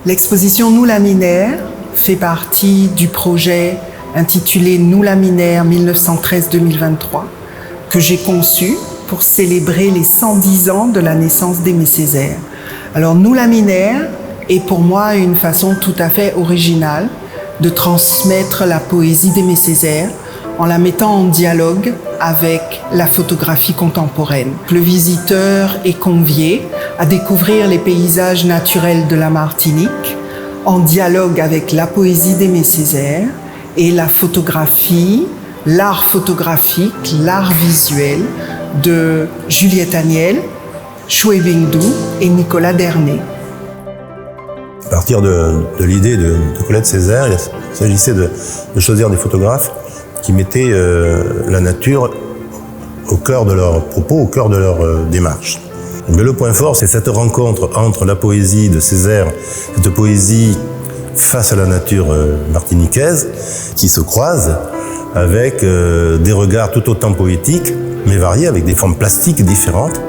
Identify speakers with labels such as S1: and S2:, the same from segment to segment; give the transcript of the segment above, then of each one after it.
S1: L'exposition Nous Laminaires fait partie du projet intitulé Nous Laminaires 1913-2023 que j'ai conçu pour célébrer les 110 ans de la naissance d'Aimé Césaire. Alors Nous Laminaires est pour moi une façon tout à fait originale de transmettre la poésie d'Aimé Césaire en la mettant en dialogue avec la photographie contemporaine. Le visiteur est convié à découvrir les paysages naturels de la Martinique en dialogue avec la poésie d'Aimé Césaire et la photographie, l'art photographique, l'art visuel de Juliette Agnel, Choué Bingdou et Nicolas Dernay.
S2: À partir de l'idée de Colette Césaire, il s'agissait de choisir des photographes qui mettaient la nature au cœur de leurs propos, au cœur de leur démarche. Mais le point fort, c'est cette rencontre entre la poésie de Césaire, cette poésie face à la nature martiniquaise, qui se croise avec des regards tout autant poétiques, mais variés, avec des formes plastiques différentes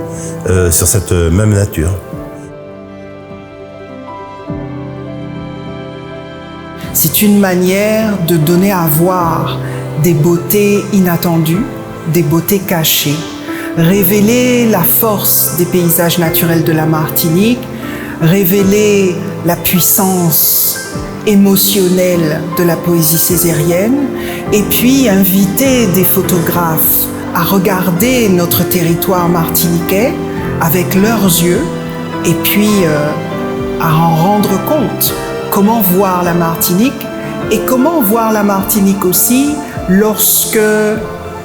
S2: sur cette même nature.
S1: C'est une manière de donner à voir des beautés inattendues, des beautés cachées, révéler la force des paysages naturels de la Martinique, révéler la puissance émotionnelle de la poésie césarienne, et puis inviter des photographes à regarder notre territoire martiniquais avec leurs yeux, et puis à en rendre compte. Comment voir la Martinique et comment voir la Martinique aussi lorsque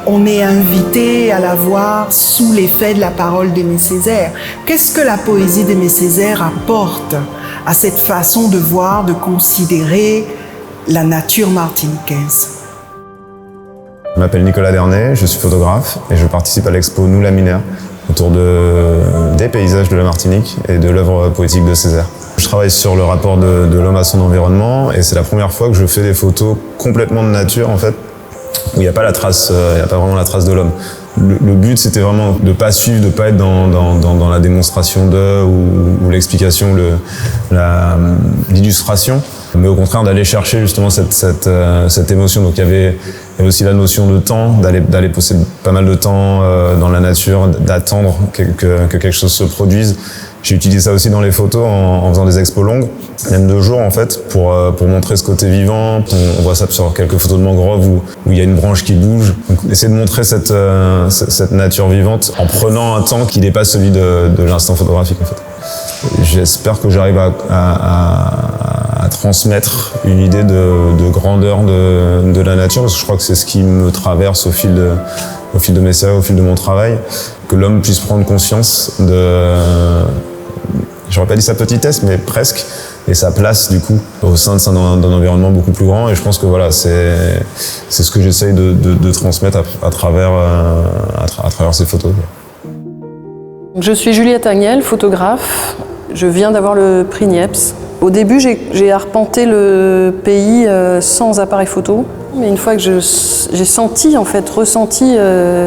S1: on est invité à la voir sous l'effet de la parole d'Aimé Césaire. Qu'est-ce que la poésie d'Aimé Césaire apporte à cette façon de voir, de considérer la nature martiniquaise?
S3: Je m'appelle Nicolas Dernay, je suis photographe et je participe à l'expo Nous Laminaires autour des paysages de la Martinique et de l'œuvre poétique de Césaire. Je travaille sur le rapport de l'homme à son environnement et c'est la première fois que je fais des photos complètement de nature en fait, où il n'y a pas la trace, il n'y a pas vraiment la trace de l'homme. Le but c'était vraiment de pas suivre, de pas être dans la démonstration ou l'explication, l'illustration, mais au contraire d'aller chercher justement cette émotion. Donc il y avait aussi la notion de temps, d'aller passer pas mal de temps dans la nature, d'attendre que quelque chose se produise. J'ai utilisé ça aussi dans les photos en faisant des expos longues, même 2 jours en fait, pour montrer ce côté vivant. On voit ça sur quelques photos de mangrove où il y a une branche qui bouge. Donc, essayer de montrer cette nature vivante en prenant un temps qui dépasse celui de l'instant photographique en fait. J'espère que j'arrive à transmettre une idée de grandeur de la nature, parce que je crois que c'est ce qui me traverse au fil de mes séries, au fil de mon travail, que l'homme puisse prendre conscience j'aurais pas dit sa petitesse, mais presque, et sa place du coup au sein d'un environnement beaucoup plus grand. Et je pense que voilà, c'est ce que j'essaye de transmettre à travers ces photos.
S4: Je suis Juliette Agnel, photographe. Je viens d'avoir le prix Niepce. Au début, j'ai arpenté le pays sans appareil photo. Mais une fois que j'ai ressenti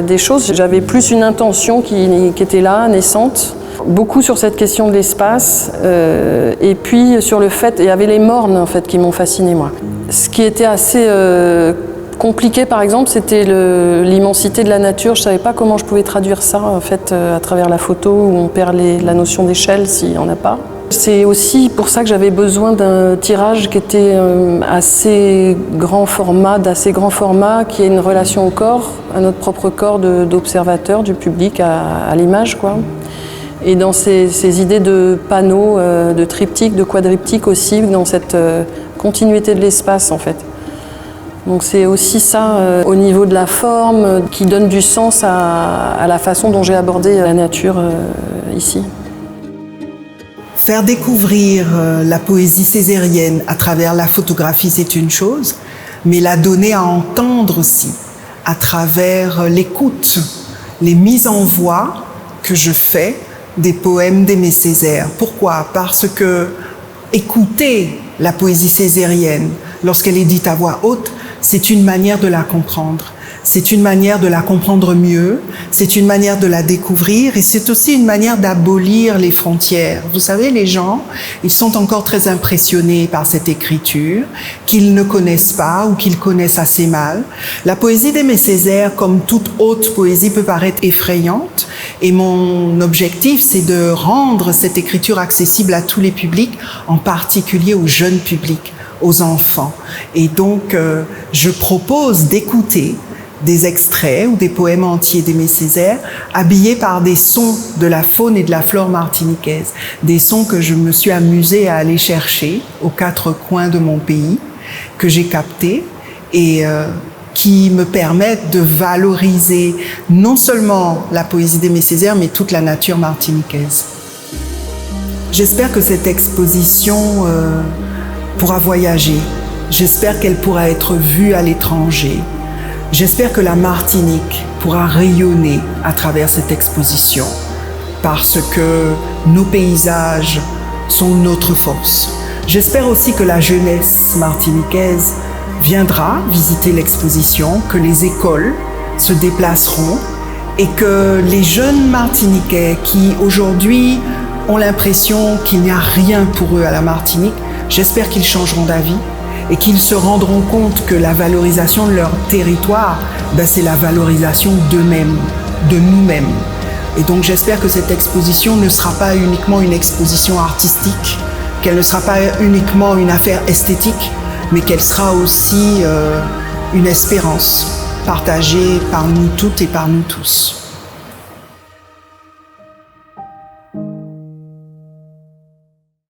S4: des choses, j'avais plus une intention qui était là, naissante. Beaucoup sur cette question de l'espace, et puis sur le fait, il y avait les mornes en fait qui m'ont fascinée moi. Ce qui était assez compliqué par exemple, c'était l'immensité de la nature. Je savais pas comment je pouvais traduire ça en fait à travers la photo où on perd la notion d'échelle s'il n'y en a pas. C'est aussi pour ça que j'avais besoin d'un tirage qui était assez grand format, qui ait une relation au corps, à notre propre corps d'observateur, du public, à l'image, quoi. Et dans ces idées de panneaux, de triptyque, de quadriptyque aussi, dans cette continuité de l'espace en fait. Donc c'est aussi ça, au niveau de la forme, qui donne du sens à la façon dont j'ai abordé la nature ici.
S1: Faire découvrir la poésie césarienne à travers la photographie, c'est une chose, mais la donner à entendre aussi à travers l'écoute, les mises en voix que je fais des poèmes d'Aimé Césaire. Pourquoi? Parce que écouter la poésie césarienne, lorsqu'elle est dite à voix haute, c'est une manière de la comprendre. C'est une manière de la comprendre mieux, c'est une manière de la découvrir et c'est aussi une manière d'abolir les frontières. Vous savez, les gens, ils sont encore très impressionnés par cette écriture qu'ils ne connaissent pas ou qu'ils connaissent assez mal. La poésie d'Aimé Césaire, comme toute haute poésie, peut paraître effrayante et mon objectif, c'est de rendre cette écriture accessible à tous les publics, en particulier aux jeunes publics, aux enfants. Et donc, je propose d'écouter des extraits ou des poèmes entiers d'Aimé Césaire, habillés par des sons de la faune et de la flore martiniquaise. Des sons que je me suis amusée à aller chercher aux quatre coins de mon pays, que j'ai captés et qui me permettent de valoriser non seulement la poésie d'Aimé Césaire, mais toute la nature martiniquaise. J'espère que cette exposition pourra voyager. J'espère qu'elle pourra être vue à l'étranger. J'espère que la Martinique pourra rayonner à travers cette exposition parce que nos paysages sont notre force. J'espère aussi que la jeunesse martiniquaise viendra visiter l'exposition, que les écoles se déplaceront et que les jeunes Martiniquais qui aujourd'hui ont l'impression qu'il n'y a rien pour eux à la Martinique, j'espère qu'ils changeront d'avis et qu'ils se rendront compte que la valorisation de leur territoire, c'est la valorisation d'eux-mêmes, de nous-mêmes. Et donc j'espère que cette exposition ne sera pas uniquement une exposition artistique, qu'elle ne sera pas uniquement une affaire esthétique, mais qu'elle sera aussi une espérance partagée par nous toutes et par nous tous.